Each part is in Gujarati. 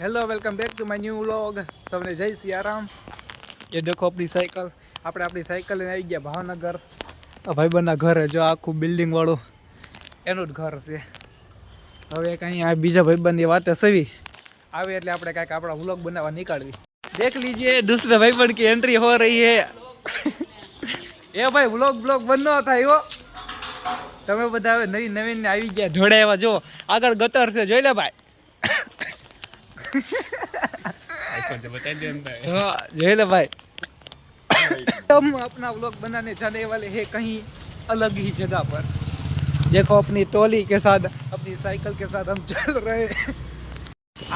Hello welcome back to my new vlog. सबने जय सियाराम। ये देखो अपनी साइकिल આપણે આપણી સાયકલ લઈને આવી ગયા ભાવનગર। ભાઈબંધના ઘરે જો આખું બિલ્ડિંગ વાળું એનું જ ઘર છે। હવે કંઈ આ બીજા ભાઈબંધની વાતે સવી આવે એટલે આપણે કાંઈક આપણા વ્લોગ બનાવવા નીકળવી। देख लीजिए दूसरे भाईबंध की एंट्री हो रही है। એ ભાઈ વ્લોગ બંધ ન થાય હો। તમે બધા હવે નવીન આવી ગયા ઢોળાવ્યા। જો આગળ ગટર છે જોઈ લે ભાઈ। जय ले भाई। हम अपना व्लॉग बनाने जाने वाले हैं कहीं अलग ही जगह पर। देखो अपनी टोली के साथ अपनी साइकिल के साथ हम चल रहे हैं।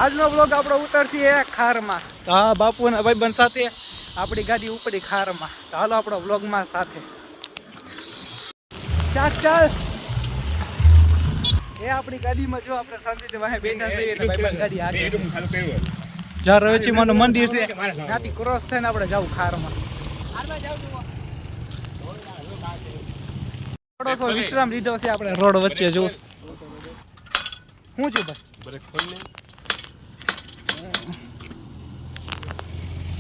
आज नो व्लॉग आप उतरसी है खार में। तो हाँ बापू ने भाई बन साथे अपनी गाड़ी उपड़ी खार में। तो हालो अपना व्लॉग में साथे चाल चाल। ये अपनी गाड़ी में जो अपने शांति से वहां बैठा है भाई बन गाड़ी आगे જ્યાં રવેચીમાનું મંદિર છે ત્યાંથી ક્રોસ થઈને આપણે જવું ખારમાં। થોડો વિશ્રામ લીધો છે આપણે રોડ વચ્ચે। જો હું છું ભાઈ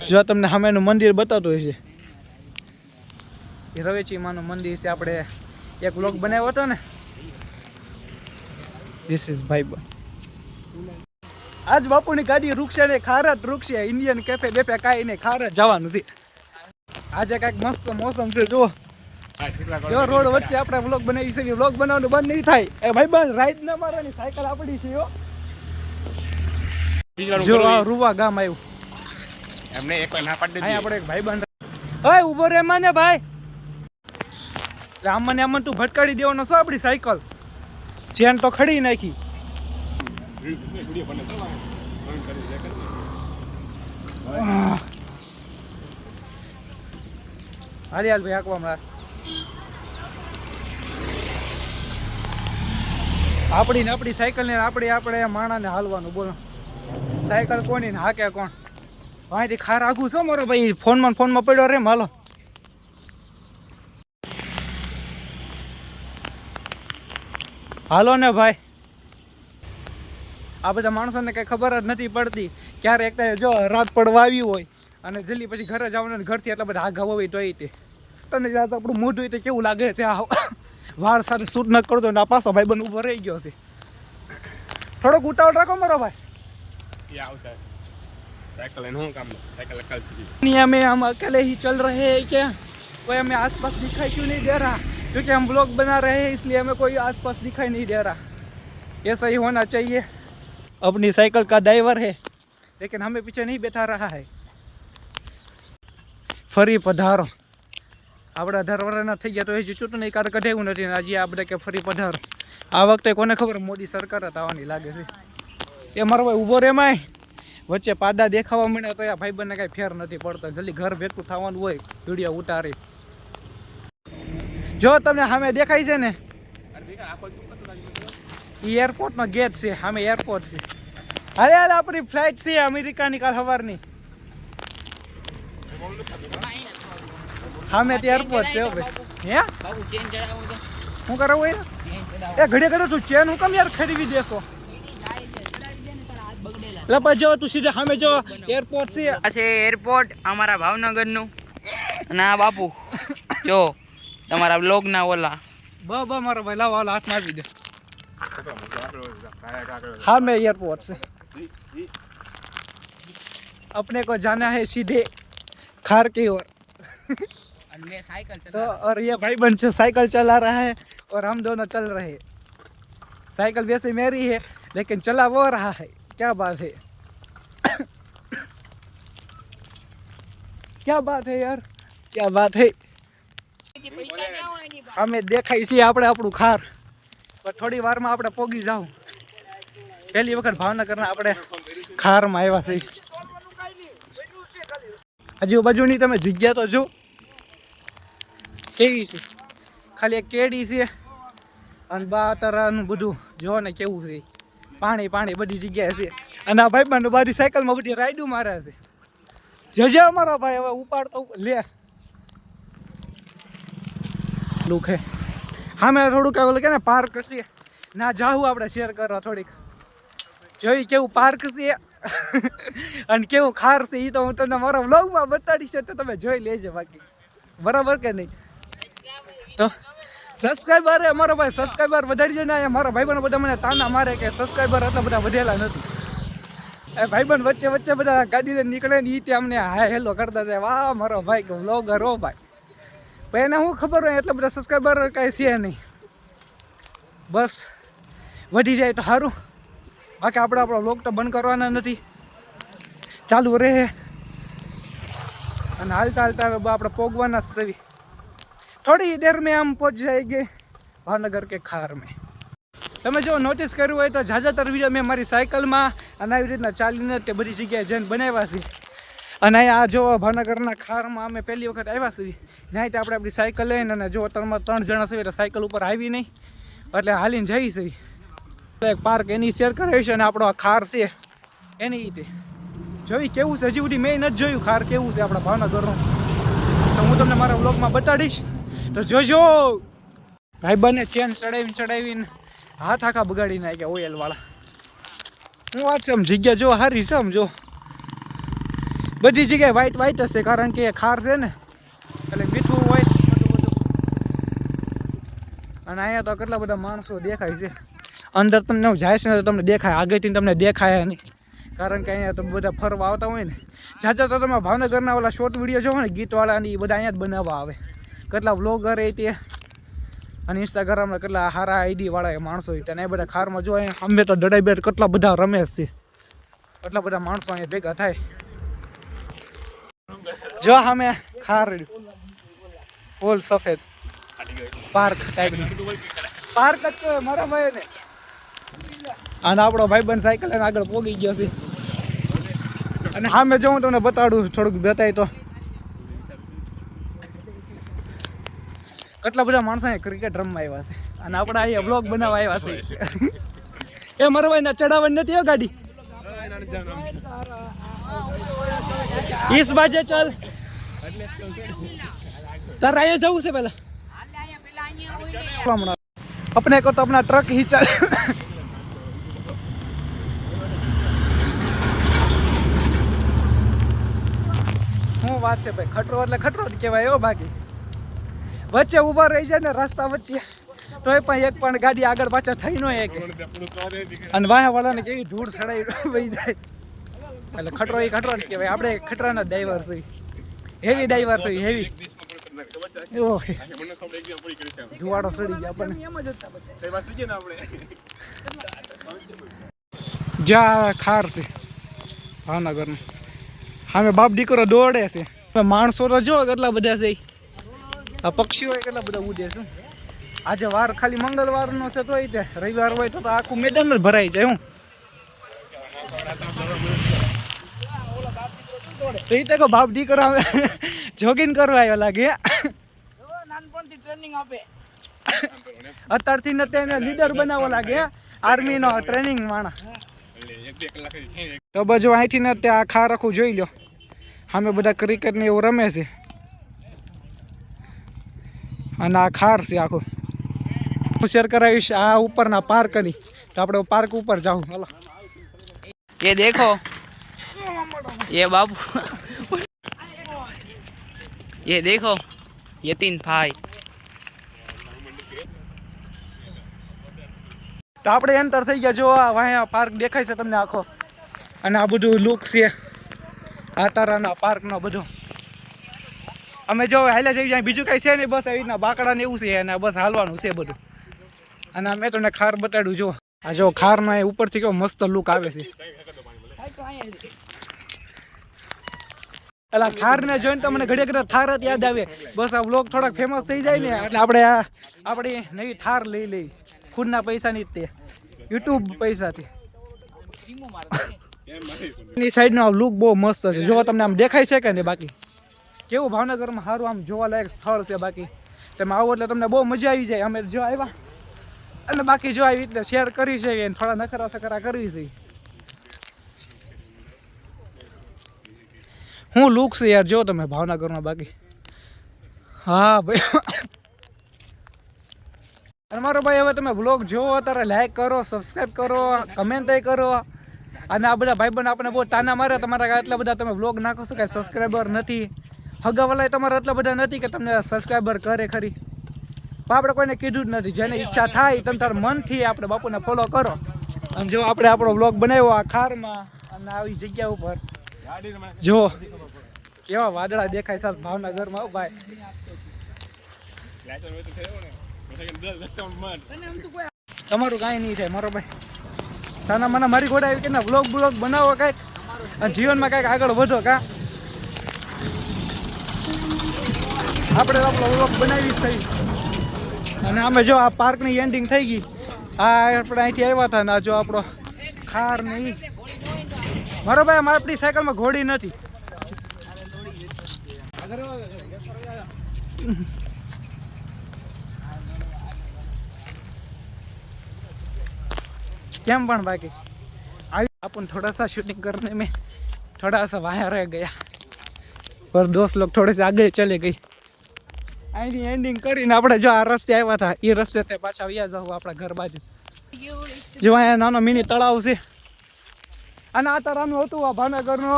જો તમને સામેનું મંદિર બતાવતો હોય છે એ રવેચીમાનું મંદિર છે। આપણે એક વ્લોગ બનાવ્યો હતો ને। ધીસ ઇઝ ભાઈબંધ। आज बापू ने गाड़ी रुकशे ने खारत रुकशे। इंडियन कैफे बेफे काई ने खारत जवानुं छे। आज कांईक मस्त मौसम छे। जो रोड वच्चे आपणे व्लॉग बनावी छे। व्लॉग बनावવાનું બંધ नहीं थाय। ए भाई बन राइड न मारવાની साइकल आपणी छे। जो आ रुवा गाम आव्યું એમને એક વાર ના પાડી દીધી। આપણે એક ભાઈ બંધ ઓય ઉભો રે મને ભાઈ। રામને આમન તું ભટકાડી દેવાનો છો આપણી સાયકલ। ચેન તો ખડી નાખી। हरियाल भाई आकवा मार આપણી ને આપણી સાયકલ ને આપણે માણાને હાલવાનું। બોલો સાયકલ કોની ને હાકે કોણ। અહીંથી ખાર આગું છો મારો ભાઈ। ફોનમાં પડ્યો રે હાલો। હાલો ને ભાઈ। આ બધા માણસોને કંઈ ખબર જ નથી પડતી। ક્યારે એક જો રાત પડવા આવી હોય અને જલ્દી પછી ઘરે જવાનું ઘરથી એટલા બધા આઘા હોય તો તે તને આજ આપણું મોઢું હોય તો કેવું લાગે છે। આ વાળ સાથે શૂટ ન કરતો ને આ પાછો ભાઈબંધ ઊભો રહી ગયો છે। થોડોક ઉતાવળ રાખો મારો ભાઈ। हमें हम अकेले ही चल रहे हैं क्या? कोई हमें आसपास दिखाई क्यों नहीं दे रहा? क्योंकि हम ब्लॉग बना रहे हैं इसलिए हमें कोई आसपास दिखाई नहीं दे रहा। ये सही होना चाहिए। अपनी साइकिल का ड्राइवर है लेकिन हमें पीछे नहीं बैठा रहा है। फरी पधारो। આપણે 18 વર્ષના થઈ ગયા તો હજી ચૂંટણી કાર્ડ કઢાવ્યું નથી। હજી આપણે કે ફરી પધારો। આ વખતે કોને ખબર મોદી સરકાર જ આવવાની લાગે છે। એ મારો ભાઈ ઊભો રે માય। વચ્ચે પાડા દેખાવા મળ્યા તો આ ભાઈબંધને કાંઈ ફેર નથી પડતો। જલ્દી ઘર ભેગું થવાનું હોય વિડીયો ઉતારી। જો તમને સામે દેખાય છે ને एयरपोर्ट में गेट से हमें एयरपोर्ट से। अरे यार अपनी फ्लाइट से अमेरिका निकाल सवार हमें तो एयरपोर्ट से हैं हूँ करो ये घड़े घड़े तू चेन हूँ कम यार खरीदी देसो। लपा जो तू सीधे हमें जो एयरपोर्ट से अच्छे एयरपोर्ट हमारा भावनगर नु ना बापू जो તમારા બ્લોગ ના ઓલા બા મારો ભાઈ લાવો હાથ માં આપી દે। हाँ मैं एयरपोर्ट से अपने को जाना है सीधे खार की ओर। तो और ये भाई बन से साइकिल चला रहा है और हम दोनों चल रहे हैं। साइकिल वैसे मेरी है लेकिन चला वो रहा है। क्या बात है क्या बात है यार क्या बात है। हमें देखाई सी આપણે આપણું ખાર થોડી વારમાં આપણે પોગી જાવ। પહેલી વખત ભાવનગરના આપણે ખારમાં આવ્યા છે। આજુબાજુની તમે જગ્યા તો જો કેવી છે। ખાલી એક કેડી છે અને બાતરાનું બધું જો ને કેવું છે। પાણી બધી જગ્યાએ છે। અને આ ભાઈબંધ બારી સાયકલમાં બધી રાઈડું મારે છે। જજે અમારો ભાઈ હવે ઉપાડતો લે લુક હે। हाँ मैं थोड़ू क्या बोले ना पार्क से ना जाऊँ आप शेर करो थोड़ी જોઈ કેવું પાર્ક છે અને કેવું ખાર છે એ તો હું તમને મારા વ્લોગમાં બતાડીશ તો તમે જોઈ લેજો બાકી બરાબર કે નહીં. તો સબસ્ક્રાઈબર અમારો ભાઈ સબસ્ક્રાઈબર વધારી ને અહીંયા મારા ભાઈબંધો બધા મને તાના મારે કે સબસ્ક્રાઈબર એટલા બધા વધેલા નથી. એ ભાઈબંધ વચ્ચે વચ્ચે બધા ગાડીને નીકળે ને એ તે અમને હાય હેલો કરતા જાય. વાહ મારો ભાઈ કે વ્લોગર હો ભાઈ. પણ એને શું ખબર હોય એટલા બધા સબસ્ક્રાઈબર કાંઈ છે નહીં. બસ વધી જાય તો સારું, બાકી આપણે આપણો વ્લોગ તો બંધ કરવાના નથી, ચાલુ રહે. અને હાલતા હાલતા હવે આપણે પોગવાના જ સવી. થોડી દેર મેં આમ પહોંચ જાયગે ભાવનગર કે ખાર મેં. તમે જો નોટિસ કર્યું હોય તો જ્યાદાતર વિડીયો મેં મારી સાયકલમાં અને આવી રીતના ચાલીને તે બધી જગ્યાએ જઈને બનાવ્યા છે. અને અહીંયા આ જો ભાવનગરના ખારમાં અમે પહેલી વખત આવ્યા છીએ. ત્યાં આપણે આપણી સાયકલ લઈને અને જો તમે 3 જણા છે એટલે સાયકલ ઉપર આવી નહીં એટલે હાલીને જઈ છે. એક પાર્ક એની શેર કરાવી છે અને આપણો આ ખાર છે એની રીતે જોઈ કેવું છે. હજી સુધી મેં નથી જોયું ખાર કેવું છે આપણા ભાવનગરનું, તો હું તમને મારા વ્લોગમાં બતાડીશ. તો જોજો. ભાઈ બંને ચેન ચડાવીને હાથ આખા બગાડી નાખ્યા ઓઇલવાળા. હું વાત છે આમ જગ્યા જો સારી છે. આમ જો બધી જગ્યાએ વ્હાઈટ હશે કારણ કે ખાર છે ને એટલે મીઠું વ્હાઈટ બધું. અને અહીંયા તો કેટલા બધા માણસો દેખાય છે. અંદર તમને જાય છે ને તો તમને દેખાય, આગળથી તમને દેખાય નહીં કારણ કે અહીંયા તો બધા ફરવા આવતા હોય ને. જાજા તો તમે ભાવનગરના ઓલા શોર્ટ વિડીયો જોવો ને ગીતવાળા ને એ બધા અહીંયા જ બનાવવા આવે. કેટલા વ્લોગર એ તે અને ઇન્સ્ટાગ્રામમાં કેટલા સારા આઈડી વાળા માણસો હોય અને એ બધા ખારમાં જો અહીંયા અમે તો દડાઈ બેટ કેટલા બધા રમે છે, એટલા બધા માણસો અહીંયા ભેગા થાય. જો અમે ખાર ફૂલ સફેદ પાર્ક ટાઈપની પાર્ક જ તો મારા ભાઈ ને. અને આપણો ભાઈબંધ સાયકલ લઈને આગળ પોગી ગયો છે. અને સામે જો હું તમને બતાડું થોડુંક બતાય તો કેટલા બધા માણસો ક્રિકેટ રમવા આવ્યા છે અને આપણે અહીંયા બ્લોગ બનાવવા આવ્યા છે. એ મારા ભાઈ ચડાવવાની નથી ગાડી. ઈસ બાજે ચાલ તારે અહીંયા જવું છે પેલા अपने को तो अपना ट्रक ही चल. હું વાત છે ભાઈ, ખટરો એટલે ખટરો જ કહેવાય એવો. બાકી વચ્ચે ઊભા રહી જાય ને રસ્તા વચ્ચે તોય પણ એક પણ ગાડી આગળ પાછળ થઈ ન શકે. અને વાહે વાળાને કેવી ધૂળ ચડાવી વહી જાય એટલે ખટરો એ ખટરો જ કહેવાય. આપણે ખટરાના ડ્રાઈવર છે, હેવી ડ્રાઈવર છે, હેવી. ધુવાડો સડી ગયા આપણને. જ્યાં ખાર છે ભાવનગરનું સામે બાપ દીકરો દોડે છે. માણસો તો જો કેટલા બધા છે, આ પક્ષીઓ કેટલા બધા ઉડે છે. આજે વાર ખાલી મંગળવારનો છે તોય તે રવિવાર હોય તો આખું મેદાન જ ભરાઈ જાય. હું તો એ તો બાપ દીકરો જોગિંગ કરવા આવ્યો લાગે. અત્યારથી ને તેને લીડર બનાવવો લાગે, આર્મી નો ટ્રેનિંગ માણા. તો બાજુ અહીંથી ને ત્યાં આ ખાર આખું જોઈ લો. સામે બધા ક્રિકેટ ને એવું રમે છે અને આ ખાર છે આખું. હું શેર કરાવીશ આ ઉપરના પાર્કની. તો આપણે પાર્ક ઉપર જાઉં. હાલો. ये देखो ये बाबू ये देखो ये 3 भाई. તો આપણે એન્ટર થઈ ગયા. જો આ વાયા પાર્ક દેખાય છે તમને આખો. અને આ બધું લુક છે આ તારાના પાર્કનો બધું. અમે જો હાલે જઈ જાય બીજું કાંઈ છે નહીં, બસ આવી રીતના બાકડા ને એવું છે અને બસ હાલવાનું છે બધું. અને મેં તમને ખાર બતાડ્યું. જો આ જો ખારનો એ ઉપરથી કેવો મસ્ત લુક આવે છે. એટલે ખારને જોઈને તમને ઘડીએ ઘડીએ થાર જ યાદ આવે. બસ આ વ્લોગ થોડાક ફેમસ થઈ જાય ને એટલે આપણે આપણી નવી થાર લઈ લઈ ખુદના પૈસાની જ તે યુટ્યુબ પૈસાથી. એની સાઈડનો લુક બહુ મસ્ત છે. જો તમને આમ દેખાય છે કે નહીં? બાકી કેવું ભાવનગરમાં સારું આમ જોવાલાયક સ્થળ છે. બાકી તમે આવો એટલે તમને બહુ મજા આવી જાય. અમે જો આવ્યા અને બાકી જો આવી રીતે શેર કરી છે એને થોડા નખરા સકરા કરવી છે. હું લુક છે યાર જો તમે ભાવનગરમાં. બાકી હા ભાઈ. અને મારો ભાઈ હવે તમે વ્લોગ જોવો ત્યારે લાઈક કરો, સબસ્ક્રાઈબ કરો, કમેન્ટ કરો અને આ બધા ભાઈબંધ આપણે બહુ તાના મારે તમારા એટલા બધા તમે વ્લોગ નાખો છો કાંઈ સબસ્ક્રાઈબર નથી હગાવાલાય તમારા એટલા બધા નથી કે તમને સબસ્ક્રાઈબર કરે ખરી પણ આપણે કોઈને કીધું જ નથી જેને ઈચ્છા થાય તમે તાર મનથી આપણે બાપુને ફોલો કરો અને જો આપણે આપણો વ્લોગ બનાવ્યો આ ખારમાં અને આવી જગ્યા ઉપર જો કેવા વાદળા દેખાય છે ભાવનગરમાં હો ભાઈ તમારું કાંઈ નહીં થાય મારો ભાઈ સાના મને મારી ઘોડા આવી કે ના વ્લોગ બનાવો કાંઈક અને જીવનમાં કાંઈક આગળ વધો કા આપણે આપણો વ્લોગ બનાવી સહી અને અમે જો આ પાર્કની એન્ડિંગ થઈ ગઈ આ આપણે અહીંથી આવ્યા હતા ને જો આપણો ખાર ને ઈ મારો ભાઈ અમારે આપણી સાયકલમાં ઘોડી નથી કેમ પણ બાકી આવી अपन थोड़ा सा शूटिंग करने में थोड़ा सा वहाँ रह गया पर दोस्त लोग थोड़े से आगे चले गई આની એન્ડિંગ કરીને આપણે જો આ રસ્તે આવ્યા હતા એ રસ્તે તે પાછા વ્યા જાવ આપણા ઘર બાજુ જો અહીંયા નાનો મિની તળાવ છે અને આ તળાવનું હતું આ ભાવનગરનું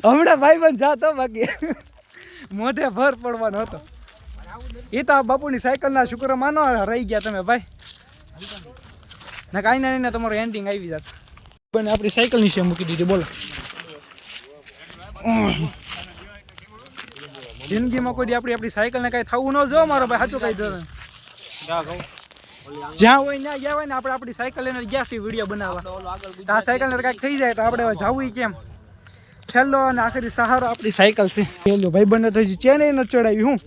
હમણાં ભાઈબંધ જાતો બાકી મોઢે ભર પડવાનો હતો એ તો આ બાપુની સાયકલના શુક્ર માનો રહી ગયા તમે ભાઈ ના કાંઈ ના તમારું એન્ડિંગ આવી જાત બને આપણી સાયકલ નીચે મૂકી દીધી બોલો જિંદગીમાં કોઈ આપણી સાયકલને કાંઈ થવું ન જો મારો ભાઈ સાચું કહી દો જ્યાં હોય ત્યાં ગયા હોય ને આપણે આપણી સાયકલ લઈને ગયા છીએ વિડીયો બનાવવા આ સાયકલને કાંઈક થઈ જાય તો આપણે જવું કેમ છેલ્લો અને આખરી સહારો આપણી સાયકલ છે છેલ્લો ભાઈ બંને તો હજી ચેન નથી ચડાવી હું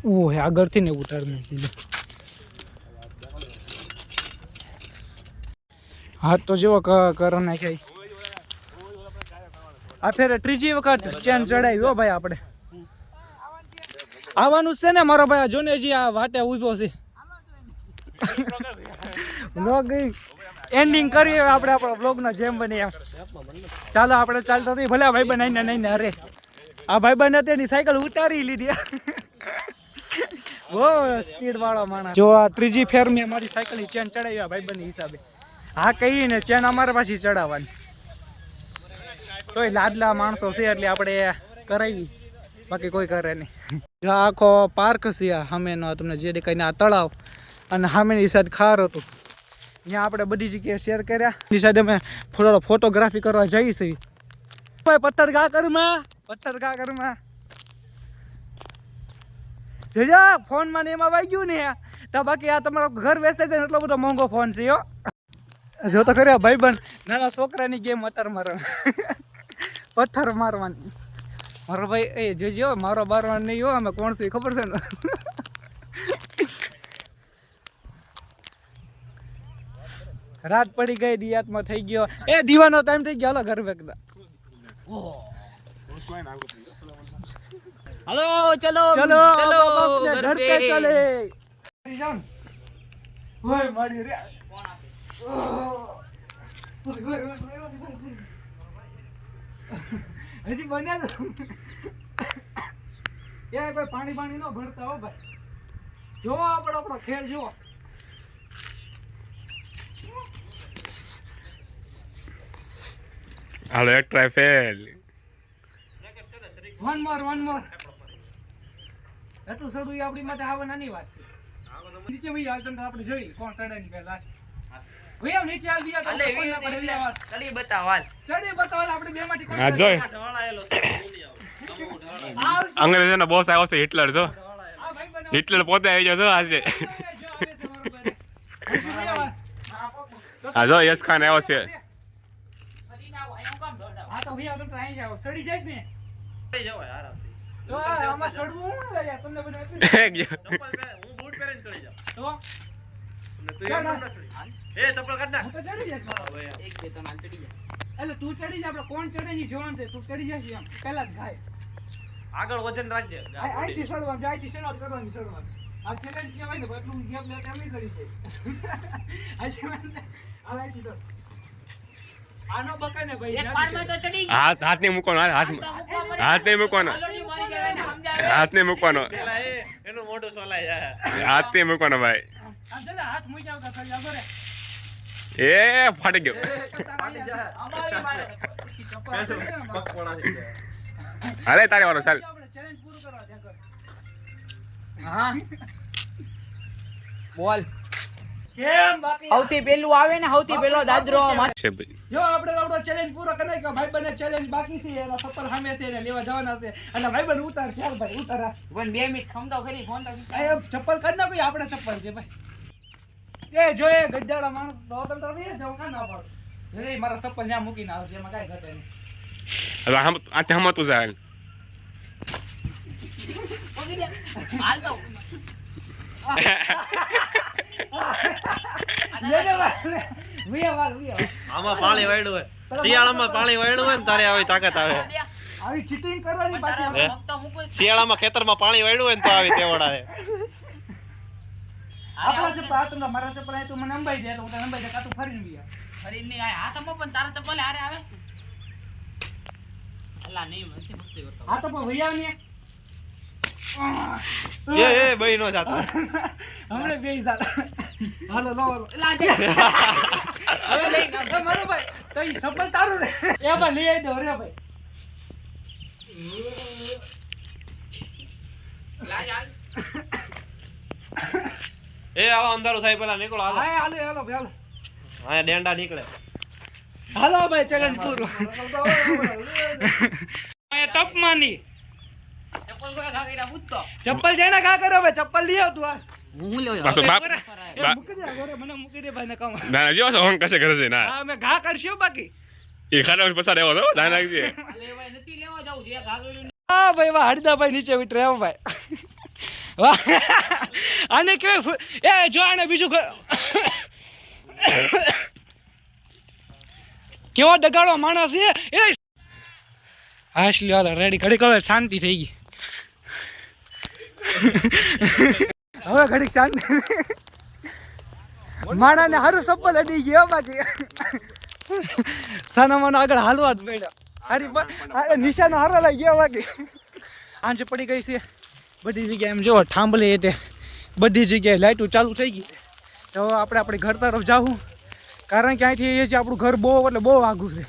ઓહે આગળથી ને ઉતારી દીધું હાથ તો જેવો કરો નાખ્યા આ ફેરે ત્રીજી વખત ચેન ચડાવી હો ભાઈ આપણે આવવાનું છે ને મારો ભાઈ જો ને હજી આ વાટે ઉભો છે વ્લોગ એન્ડિંગ કરીએ આપણે આપણો વ્લોગનો જેમ બની એમ ચાલો આપણે ચાલતા થઈ ભલે ભાઈ બનાવીને નહીં અરે આ ભાઈ બને તેની સાયકલ ઉતારી લીધી બહુ સ્પીડ વાળો માણસ જો આ ત્રીજી ફેર મેં મારી સાયકલની ચેન ચડાવી ભાઈ બની હિસાબે હા કહીને ચેન અમારે પાછી ચડાવવાની તોય લાડલા માણસો છે એટલે આપણે કરાવી બાકી કોઈ કરે નહીં જો આખો પાર્ક છે આ સામેનો તમને જે દેખાય આ તળાવ અને સામેની સાઈડ ખાર હતું ત્યાં આપણે બધી જગ્યાએ શેર કર્યા એ સાઈડ અમે થોડો ફોટોગ્રાફી કરવા જઈ છીએ ભાઈ પથ્થર ઘા કરમાં જોજો ફોનમાં ને એમાં વાગ્યું ને તો બાકી આ તમારો ઘર બેસે છે ને એટલો બધો મોંઘો ફોન છે હો જો તો કર્યા ભાઈબંધ નાના છોકરાની ગેમ અતર મારવા પથ્થર મારવાની મારો ભાઈ એ જોજો મારો બારવાનો નહીં હો અમે કોણ છે ખબર છે ને રાત પડી ગઈ દિયાતમાં થઈ ગયો એ દીવાનો ટાઈમ થઈ ગયો હાલો ઘર વેકતા हेलो चलो चलो चलो अपने घर पे चले ओए मारी रे હજી બને એ કોઈ પાણી નો ભરતા હો ભાઈ જો આપણો ખેલ જો હાલો એક ટ્રાય ફેલ વન મોર એટલું સડું આપણી માટે આવે નાની વાત છે નીચે ભાઈ હાલ તમે આપણે જોઈ કોણ સડાની પહેલા ભાઈ આમ નીચે હાલ દિયા અલે ચડી બતાવ હાલ આપણે બે માંથી કોણ હા જોઈ અંગ્રેજોનો બોસ આવ્યો છે હિટલર જો હિટલર પોતે આવી ગયો છો આજે હા જો યસ ખાન આવ્યો છે હા તો ભાઈ આગળ તો અહીં જાવ સડી જઈશ ને તો આમાં સડવું હું યાર તમને બધું એક જો હું બૂટ પહેરીને ચડી જાઉં તો તું એમ ન ચડી એ ચપ્પલ કાઢ નાખ હું તો ચડી જઈશ એક બે ત્રણ હાલ ચડી જા એટલે તું ચડી જા આપણે કોણ ચડે ની જોવાનું છે તું ચડી જઈશ એમ પહેલા જ ગાય આગળ વજન રાખજે અહીંથી સડવાનું અહીંથી શરૂઆત કરવાની સડવાનું આ ચેલેન્જ કહેવાય ને એટલું ગેપ લે તેમ નહીં સડી જાય આ ચેલેન્જ અહીંથી સડ આનો બકાય ને ભાઈ એક પારમાં તો ચડી હાથ નહીં મૂકવાનો હાથ નહીં મૂકવાનો હાથ નહીં મૂકવાનો પેલા એનું મોઢું સોલાય હાથ નહીં મૂકવાનો ભાઈ આ જલે હાથ મૂકી આવતા થઈ આ બરે એ ફાટી ગયો હાલે તારે વાળો ચાલ આપણે ચેલેન્જ પૂરું કરવા દે કર હા બોલ કેમ બાકી સૌથી પેલું આવે ને સૌથી પેલો દાદરો છે ભાઈ જો આપણે આપણો ચેલેન્જ પૂરો કરી કે ભાઈ બને ચેલેન્જ બાકી છે એના સપલ સામે છે એને લેવા જવાના છે અને ભાઈ બન ઉતાર છે ભાઈ ઉતારા 2 મિનિટ ખમતો ખરી ફોન તો આ ચપ્પલ કાઢ નાખો આપણે ચપ્પલ છે ભાઈ એ જો એ ગદ્દાળા માણસ તો તમે તો એ જાવ કા ના પાડો એ મારા ચપ્પલ ત્યાં મૂકીને આવશે એમાં કાઈ ઘટે નહીં હવે આ તે હમતું જાય હાલ તો આમાં પાણી વાળ્યું હોય શિયાળામાં પાણી વાળ્યું હોય ને તારે આવી તાકાત આવે આવી ચીટિંગ કરવાની પાછી હે? શિયાળામાં ખેતરમાં પાણી વાળ્યું હોય ને તો આવી તેવડ આવે આપણા ચપ્પલ આ તમને મારા ચપ્પલ આ તું મને અંબાઈ દે તો હું તને અંબાઈ દે કાતું ફરીને બી ફરી નહીં આ હાથમાં પણ તારા ચપ્પલ હારે આવે છે અલા નહીં મસ્તી મસ્તી કરતો આ તો પણ ભૈયા ને એ બઈ નો જાતો હમણે બે જાત હાલો લો એલા દે હવે લઈ એ મારો ભાઈ તો ઈ સબલ તારું છે એ ભાઈ લઈ આવી દો રે ભાઈ લાય હાલ એ આવો અંધારું થાય પેલા નીકળો હાલો હા હાલો હાલો ભાઈ હાલો હા ડેંડા નીકળે હાલો ભાઈ ચેલેન્જ પૂરો આ ટપ માની ચપ્પલ કોઈ ઘા કર્યા પૂછતો ચપ્પલ જઈને કા કરો ભાઈ ચપ્પલ લઈ આવ તું આ હું લેવ પાછો બાપ એ મૂકી દે ઘરે મને મૂકી દે ભાઈ ને કામ ના જેવો છો હોંગ કશે કરે છે ના હા મેં ઘા કરશું બાકી એ ખાના પસાર એવો તો ધ્યાન રાખજે લેવાય નથી લેવા જાવ જે ઘા કર્યું હા ભાઈ વાહ હરદા ભાઈ નીચે વિતરે આવો ભાઈ વાહ આને કેવાય એ જો આને બીજું કેવો ડગાડો માણસ છે એ હાશ લ્યો રેડી ઘડી હવે શાંતિ થઈ ગઈ હવે ઘડી શાંતિ માણાને હારું સપ્પલ અડી ગયો બાકી સાના માનો આગળ હાલવા જ પડ્યો હારી નિશાનો હારો લઈ ગયો બાકી આંચ પડી ગઈ છે બધી જગ્યાએ એમ જો થાંભલે એટલે બધી જગ્યાએ લાઇટો ચાલુ થઈ ગઈ છે તો આપણે આપણે ઘર તરફ જાવું કારણ કે અહીંથી એ છે આપણું ઘર બહુ એટલે બહુ આઘું છે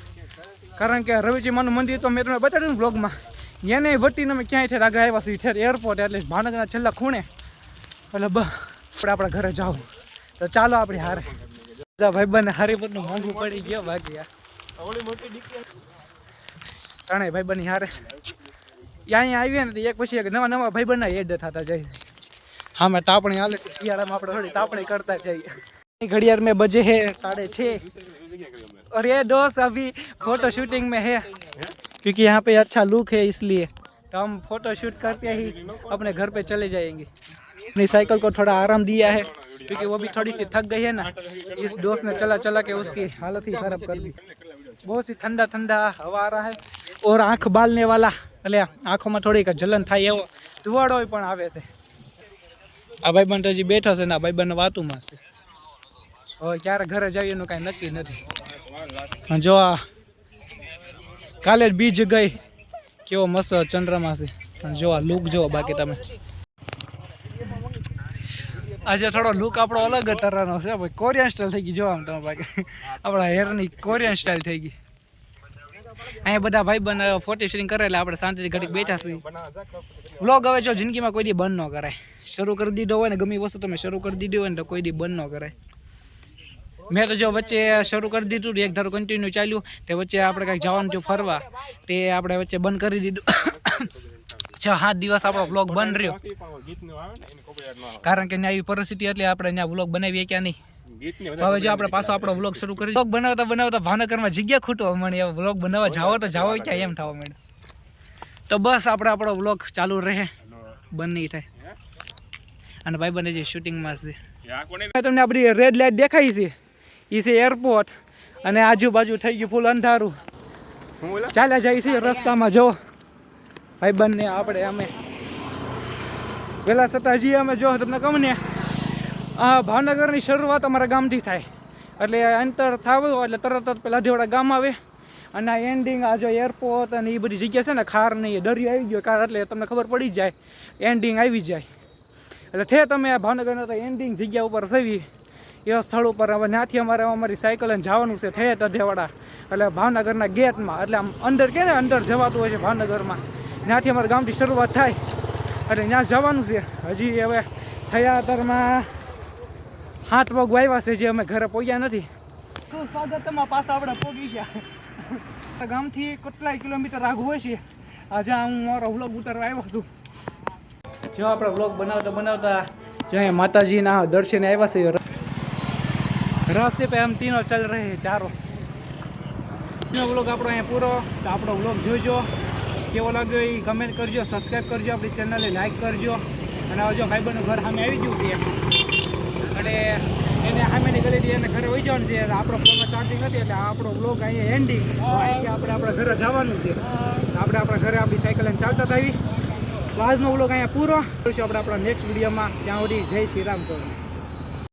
કારણ કે રવિજી માનું મંદિર તો મેં તમને બતાવ્યું ને બ્લોગમાં એને વટીને અમે ક્યાંય છે આગળ આવ્યા છીએ ઠેર એરપોર્ટ એટલે ભાવનગરના છેલ્લા ખૂણે એટલે આપણે આપણા ઘરે જાવું તો ચાલો આપણી હારે બધા ભાઈબંધને હારીપતનું મોંઘું પડી ગયો બાકી ત્રણેય ભાઈબંધની હારે અહીંયા આવીએ ને તો એક પછી એક નવા નવા ભાઈબંધના એડ થતા જાય છે હા મેં તાપણી હાલે છે શિયાળામાં આપણે થોડી તાપણી करता चाहिए घड़ियाल में बजे है 6:30 और ये दोस्त अभी फोटो शूटिंग में है क्योंकि यहाँ पे अच्छा लुक है इसलिए तो हम फोटो शूट करते ही अपने घर पे चले जाएंगे अपनी साइकिल को थोड़ा आराम दिया है क्योंकि वो भी थोड़ी सी थक गई है ना इस दोस्त ने चला चला के उसकी हालत ही खराब कर दी बहुत सी ठंडा ठंडा हवा आ रहा है और आँख बालने वाला એટલે આંખોમાં થોડીક જલન થાય એવો ધુવાડો પણ આવે છે આ ભાઈબંધ હજી બેઠો છે ને આ ભાઈબંધ વાતુમાં છે હવે ક્યારે ઘરે જઈએ એનું કાંઈ નક્કી નથી જો આ કાલે જ બીજ ગઈ કેવો મસ્ત ચંદ્રમા છે જો આ લુક જો બાકી તમે આજે થોડો લુક આપણો અલગ જ તરહનો છે ભાઈ કોરિયન સ્ટાઇલ થઈ ગઈ જો આમ તમે બાકી આપણા હેરની કોરિયન સ્ટાઇલ થઈ ગઈ અહીંયા બધા ભાઈબંધ ફોટો શૂટિંગ કરે એટલે આપણે શાંતિથી ઘડીક બેઠા છીએ વ્લોગ હવે જો જિંદગીમાં કોઈ દી બંધ ન કરાય શરૂ કરી દીધો હોય ને ગમી વસ્તુ તમે શરૂ કરી દીધી હોય ને તો કોઈ દી બંધ ન કરાય મેં તો જો વચ્ચે શરૂ કરી દીધું એક ધારું કન્ટિન્યુ ચાલ્યું તે વચ્ચે આપણે કંઈક જવાનું થયું ફરવા તે આપણે વચ્ચે બંધ કરી દીધું 6-7 દિવસ આપણો વ્લોગ બંધ રહ્યો કારણ કે ત્યાં એવી પરિસ્થિતિ એટલે આપણે ત્યાં વ્લોગ બનાવીએ ક્યાં નહીં હવે જો આપણે પાછો આપણો વ્લોગ શરૂ કરી વ્લોગ બનાવતા બનાવતા ભાવનગરમાં જગ્યા ખૂટવા મળી હવે વ્લોગ બનાવવા જાવો તો જાવો ક્યાં એમ થવા માંડ્યું તો બસ આપણે આપણો વ્લોગ ચાલુ રહે બંધ નહીં થાય અને ભાઈબંધ જે શૂટિંગમાં છે તમને આપણી રેડ લાઇટ દેખાઈ છે એ છે એરપોર્ટ અને આજુબાજુ થઈ ગયું ફૂલ અંધારું ચાલ્યા જાય છે રસ્તામાં જો ભાઈબંધને આપણે અમે પહેલાં છતાં હજી અમે જો તમને કહું ને ભાવનગરની શરૂઆત અમારા ગામથી થાય એટલે અંતર થાવું એટલે તરત જ પેલા દેવડા ગામ આવે અને આ એન્ડિંગ આ જો એરપોર્ટ અને એ બધી જગ્યા છે ને ખાર નહીં દરિયો આવી ગયો કાર એટલે તમને ખબર પડી જાય એન્ડિંગ આવી જાય એટલે ઠેઠ અમે ભાવનગરના તો એન્ડિંગ જગ્યા ઉપર સવી એવા સ્થળ ઉપર હવે ત્યાંથી અમારી સાયકલ લઈને જવાનું છે ઠેઠ અધેવાડા એટલે ભાવનગરના ગેટમાં એટલે આમ અંદર કે ને અંદર જવાતું હોય છે ભાવનગરમાં ત્યાંથી અમારા ગામથી શરૂઆત થાય એટલે ત્યાં જવાનું છે હજી હવે થયા અત્યારમાં 7 વાગ વાવ્યા છે જે અમે ઘરે પહોંચ્યા નથી શું સ્વાગતમાં પાછા આપણે પહોંચી ગયા ગામથી કેટલાય કિલોમીટર આગળ હોય છે આજે હું મારો વ્લોગ ઉતારવા આવ્યો છું જો આપણે વ્લોગ બનાવતા જો અહીંયા માતાજીના દર્શને આવ્યા છે રાસ્તે पे हम तीनों चल रहे हैं चारों વ્લોગ આપણો અહીંયા પૂરો તો આપણો વ્લોગ જોજો કેવો લાગ્યો એ કમેન્ટ કરજો સબસ્ક્રાઈબ કરજો આપણી ચેનલને લાઈક કરજો અને હવે જો ભાઈબંધનું ઘર સામે આવી ગયું છે અને એને સામેની ગલીથી એને ઘરે વહી જવાનું છે આપણો ફોનમાં ચાર્જિંગ નથી એટલે આપણો વ્લોગ અહીંયા એન્ડિંગ આપણે આપણા ઘરે જવાનું છે આપણે આપણા ઘરે આપણી સાયકલ લઈને ચાલતા આવી તો આજનો વ્લોગ અહીંયા પૂરો જોઈશું આપણે આપણા નેક્સ્ટ વિડીયોમાં ત્યાં સુધી જય શ્રી રામ.